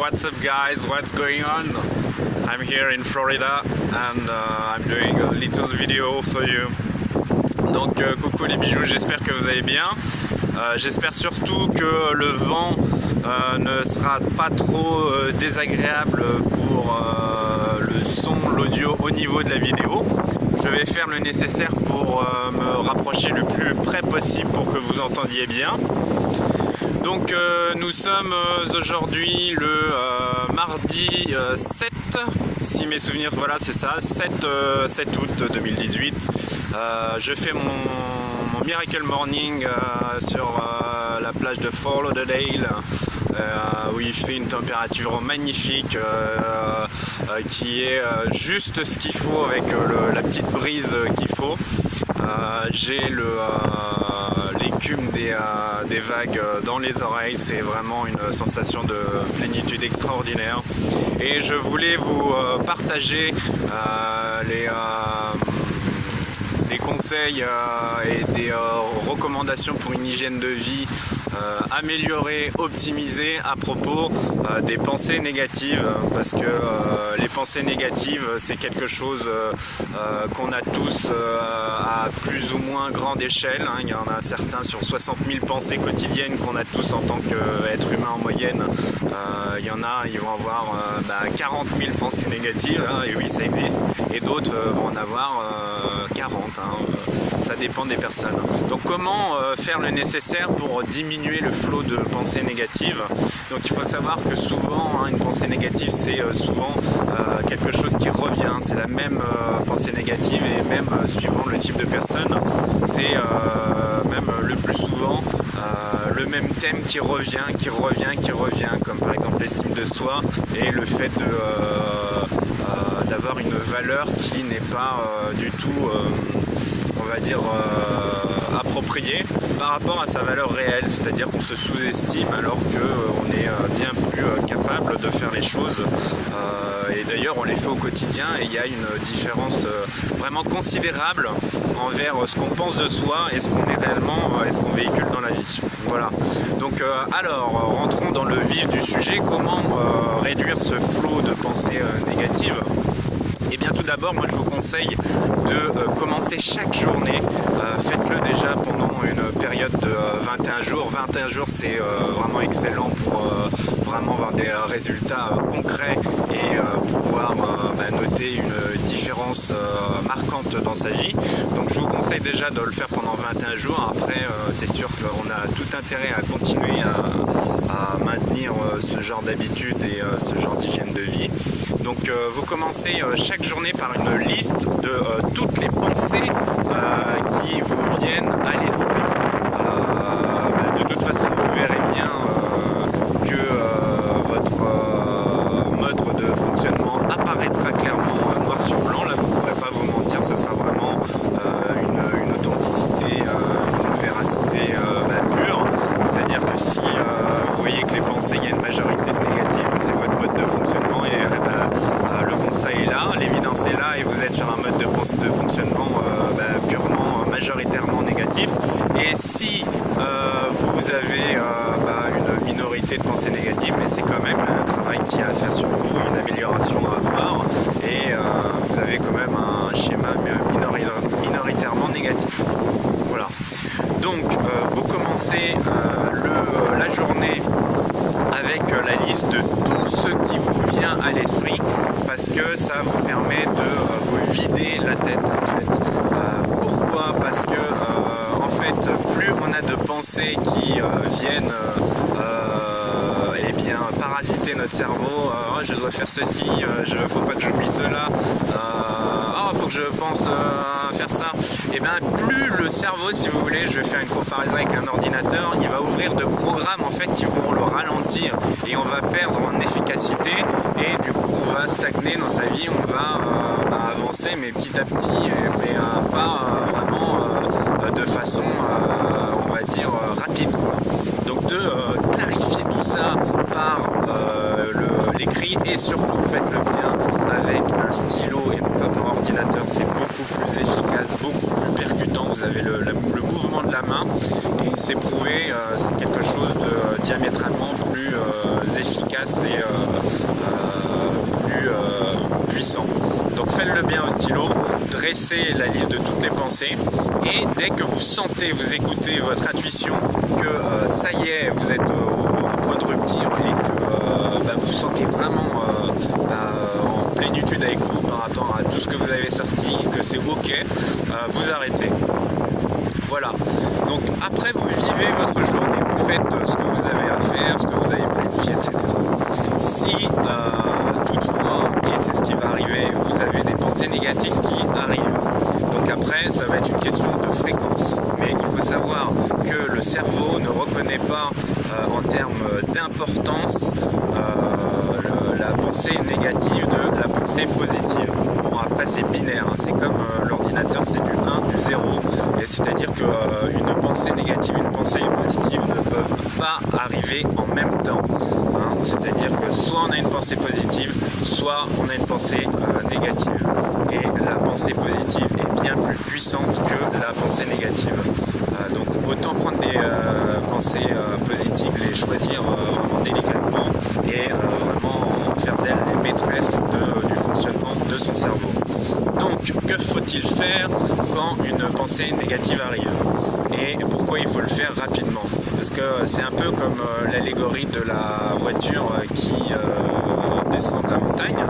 what's up guys, what's going on? I'm here in Florida and I'm doing a little video for you. Donc coucou les bijoux, j'espère que vous allez bien. J'espère surtout que le vent ne sera pas trop désagréable pour le son, l'audio au niveau de la vidéo. Je vais faire le nécessaire pour me rapprocher le plus près possible pour que vous entendiez bien. Donc nous sommes aujourd'hui le mardi 7, si mes souvenirs, voilà c'est ça, 7 août 2018. Je fais mon Miracle Morning sur la plage de Fort Lauderdale, où il fait une température magnifique qui est juste ce qu'il faut avec la petite brise qu'il faut. J'ai l'écume des vagues dans les oreilles, c'est vraiment une sensation de plénitude extraordinaire. Et je voulais vous partager des conseils et des recommandations pour une hygiène de vie améliorée, optimisée à propos des pensées négatives, parce que les pensées négatives c'est quelque chose qu'on a tous à plus ou moins grande échelle, hein. Il y en a certains sur 60 000 pensées quotidiennes qu'on a tous en tant qu'être humain en moyenne. Il y en a, ils vont avoir 40 000 pensées négatives, hein, et oui ça existe, et d'autres vont en avoir 40, hein. Ça dépend des personnes. Donc comment faire le nécessaire pour diminuer le flot de pensées négatives? Donc il faut savoir que souvent, hein, une pensée négative c'est souvent quelque chose qui revient, c'est la même pensée négative, et même suivant le type de personne, c'est même le plus souvent le même thème qui revient, comme par exemple l'estime de soi et le fait d'avoir une valeur qui n'est pas du tout, on va dire, appropriée par rapport à sa valeur réelle, c'est-à-dire qu'on se sous-estime alors qu'on est bien plus capable de faire les choses, et d'ailleurs on les fait au quotidien, et il y a une différence vraiment considérable envers ce qu'on pense de soi et ce qu'on est réellement et ce qu'on véhicule dans la vie. Voilà. Donc alors rentrons dans le vif du sujet. Comment réduire ce flot de pensées négatives? Et bien tout d'abord, moi je vous conseille de commencer chaque journée. Faites-le déjà pendant une période de 21 jours. 21 jours c'est vraiment excellent pour vraiment avoir des résultats concrets et pouvoir noter une différence marquante dans sa vie. Donc je vous conseille déjà de le faire pendant 21 jours. Après c'est sûr qu'on a tout intérêt à continuer à maintenir ce genre d'habitude et ce genre d'hygiène de vie. Donc vous commencez chaque journée par une liste de toutes les pensées qui vous viennent à l'esprit. De toute façon vous verrez bien que votre mode de fonctionnement apparaîtra clairement noir sur blanc. Là vous ne pourrez pas vous mentir, ce sera vraiment une authenticité, une véracité pure. C'est-à-dire que si vous voyez que les pensées, il y a une majorité de négatives, c'est votre mode de fonctionnement, et le constat est là, l'évidence est là, et vous êtes sur un mode de fonctionnement purement, majoritairement négatif. Et si vous avez une minorité de pensées négatives, mais c'est quand même un travail qui a à faire sur vous, une amélioration à avoir, et vous avez quand même un schéma minoritairement négatif. Voilà. Donc vous commencez la journée avec la liste de tout ce qui vous vient à l'esprit, parce que ça vous permet de vous vider la tête en fait. Pourquoi? Parce que en fait plus on a de pensées qui viennent parasiter notre cerveau, oh, je dois faire ceci, faut pas que j'oublie cela, faut que je pense à faire ça, et bien plus le cerveau, si vous voulez, je vais faire une comparaison avec un ordinateur, il va ouvrir de programmes en fait qui vont le ralentir, et on va perdre en efficacité, et du coup on va stagner dans sa vie, on va avancer mais petit à petit, mais pas vraiment de façon on va dire rapide, quoi. Donc de clarifier tout ça par l'écrit, et surtout faites-le bien avec un stylo et non pas par ordinateur, c'est beaucoup plus efficace, beaucoup plus percutant, vous avez le mouvement de la main, et c'est prouvé, c'est quelque chose de diamétralement plus efficace et dressez la liste de toutes les pensées et dès que vous sentez, vous écoutez votre intuition que ça y est, vous êtes au point de rupture et que vous sentez vraiment en plénitude avec vous par rapport à tout ce que vous avez sorti, que c'est ok, vous arrêtez. Voilà, donc après vous vivez votre journée, vous faites ce que vous avez à faire, ce que vous avez planifié, etc. Si toutefois, et c'est ce qui va arriver, vous avez des pensées négatives qui arrivent, donc après ça va être une question de fréquence. Mais il faut savoir que le cerveau ne reconnaît pas en termes d'importance la pensée négative de la pensée positive. Bon, après c'est binaire, hein. C'est comme l'ordinateur, c'est du 1, du 0, et c'est-à-dire qu'une pensée négative et une pensée positive ne peuvent pas arriver en même temps, hein. C'est-à-dire que soit on a une pensée positive, soit on a une pensée négative, et la pensée positive est bien plus puissante que la pensée négative. Donc autant prendre des pensées positives, les choisir vraiment délicatement et vraiment faire d'elles les maîtresses du fonctionnement de son cerveau. Donc que faut-il faire quand une pensée négative arrive? Et pourquoi il faut le faire rapidement? Parce que c'est un peu comme l'allégorie de la voiture qui descend de la montagne.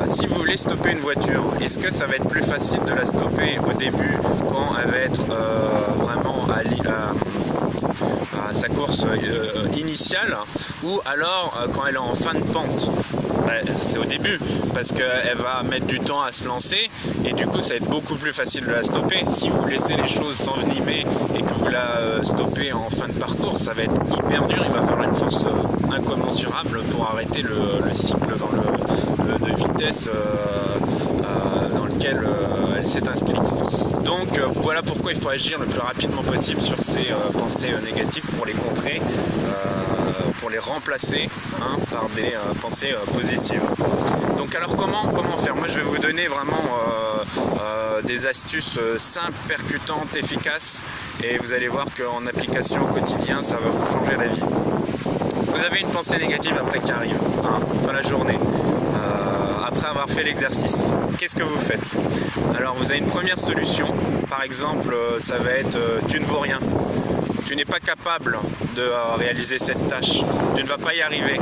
Si vous voulez stopper une voiture, est-ce que ça va être plus facile de la stopper au début quand elle va être vraiment à sa course initiale, ou alors quand elle est en fin de pente? C'est au début, parce qu'elle va mettre du temps à se lancer et du coup ça va être beaucoup plus facile de la stopper. Si vous laissez les choses s'envenimer et que vous la stoppez en fin de parcours, ça va être hyper dur, il va falloir une force incommensurable pour arrêter le cycle de vitesse dans lequel elle s'est inscrite. Donc voilà pourquoi il faut agir le plus rapidement possible sur ces pensées négatives pour les contrer, pour les remplacer par des pensées positives. Donc alors comment faire? Moi je vais vous donner vraiment des astuces simples, percutantes, efficaces, et vous allez voir qu'en application au quotidien ça va vous changer la vie. Vous avez une pensée négative après qui arrive dans la journée, après avoir fait l'exercice. Qu'est-ce que vous faites? Alors vous avez une première solution, par exemple ça va être tu ne vaux rien. Tu n'es pas capable de réaliser cette tâche, tu ne vas pas y arriver.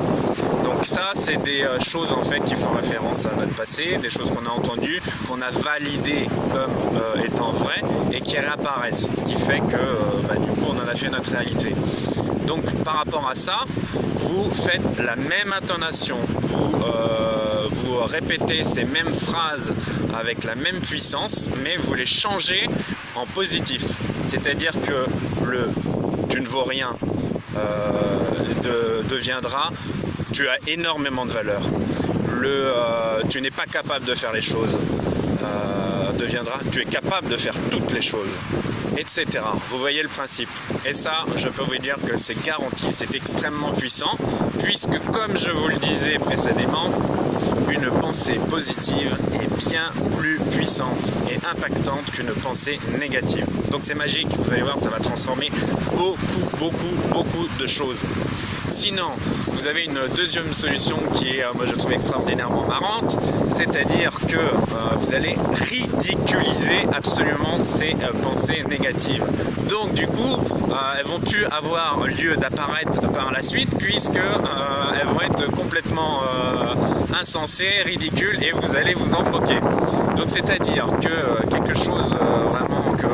Donc ça, c'est des choses en fait qui font référence à notre passé, des choses qu'on a entendues, qu'on a validées comme étant vraies et qui réapparaissent. Ce qui fait que du coup, on en a fait notre réalité. Donc par rapport à ça, vous faites la même intonation, vous répétez ces mêmes phrases avec la même puissance, mais vous les changez en positif. C'est-à-dire que tu ne vaux rien deviendra tu as énormément de valeur. Tu n'es pas capable de faire les choses deviendra tu es capable de faire toutes les choses, etc. Vous voyez le principe. Et ça, je peux vous dire que c'est garanti, c'est extrêmement puissant, puisque comme je vous le disais précédemment, une pensée positive est bien plus puissante et impactante qu'une pensée négative. Donc c'est magique, vous allez voir, ça va transformer beaucoup de choses. Sinon, vous avez une deuxième solution qui est, moi je trouve extraordinairement marrante, c'est-à-dire que vous allez ridiculiser absolument ces pensées négatives. Donc du coup, elles vont plus avoir lieu d'apparaître par la suite, puisque elles vont être complètement insensées, ridicules, et vous allez vous en moquer. Donc c'est-à-dire que quelque chose vraiment que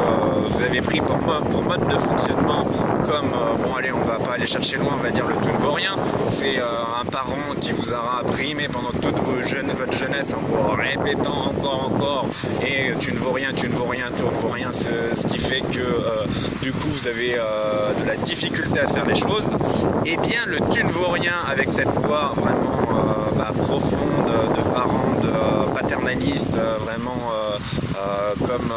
vous avez pris pour mode de fonctionnement, comme, bon allez, on va pas aller chercher loin, on va dire le tout ne vaut rien, c'est un parent qui vous aura appris, mais pendant toute votre jeunesse, en vous répétant encore, et tu ne vaux rien, tu ne vaux rien, tu ne vaux rien, ce qui fait que du coup vous avez de la difficulté à faire les choses. Et bien le tu ne vaux rien avec cette voix vraiment profonde de parents, de paternaliste, vraiment comme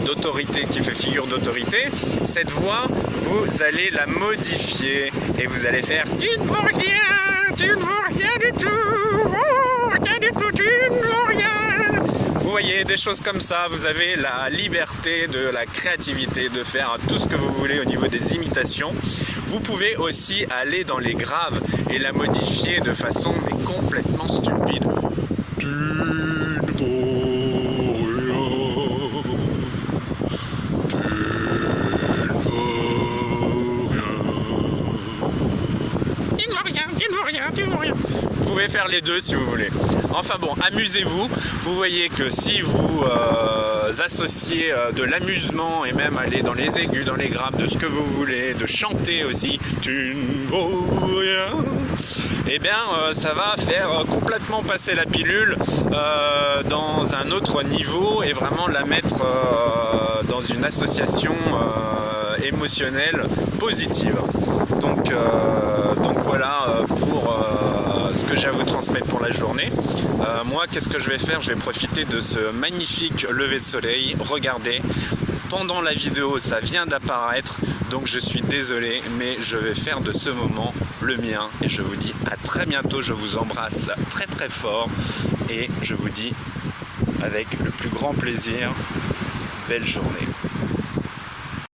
d'autorité, qui fait figure d'autorité, cette voix, vous allez la modifier et vous allez faire tu ne vaux rien, tu ne vaux rien du tout, oh, rien du tout, tu ne vaux rien. Vous voyez, des choses comme ça, vous avez la liberté de la créativité, de faire tout ce que vous voulez au niveau des imitations. Vous pouvez aussi aller dans les graves et la modifier de façon mais complètement stupide. Tu ne vaux rien. Vous pouvez faire les deux si vous voulez. Enfin bon, amusez-vous. Vous voyez que si vous associez de l'amusement et même aller dans les aigus, dans les graves, de ce que vous voulez, de chanter aussi, tu ne vaux rien, eh bien ça va faire complètement passer la pilule dans un autre niveau et vraiment la mettre dans une association émotionnelle positive. Donc voilà pour ce que j'ai à vous transmettre pour la journée. Moi, qu'est-ce que je vais faire? Je vais profiter de ce magnifique lever de soleil. Regardez, pendant la vidéo, ça vient d'apparaître, donc je suis désolé, mais je vais faire de ce moment le mien. Et je vous dis à très bientôt, je vous embrasse très très fort et je vous dis avec le plus grand plaisir, belle journée.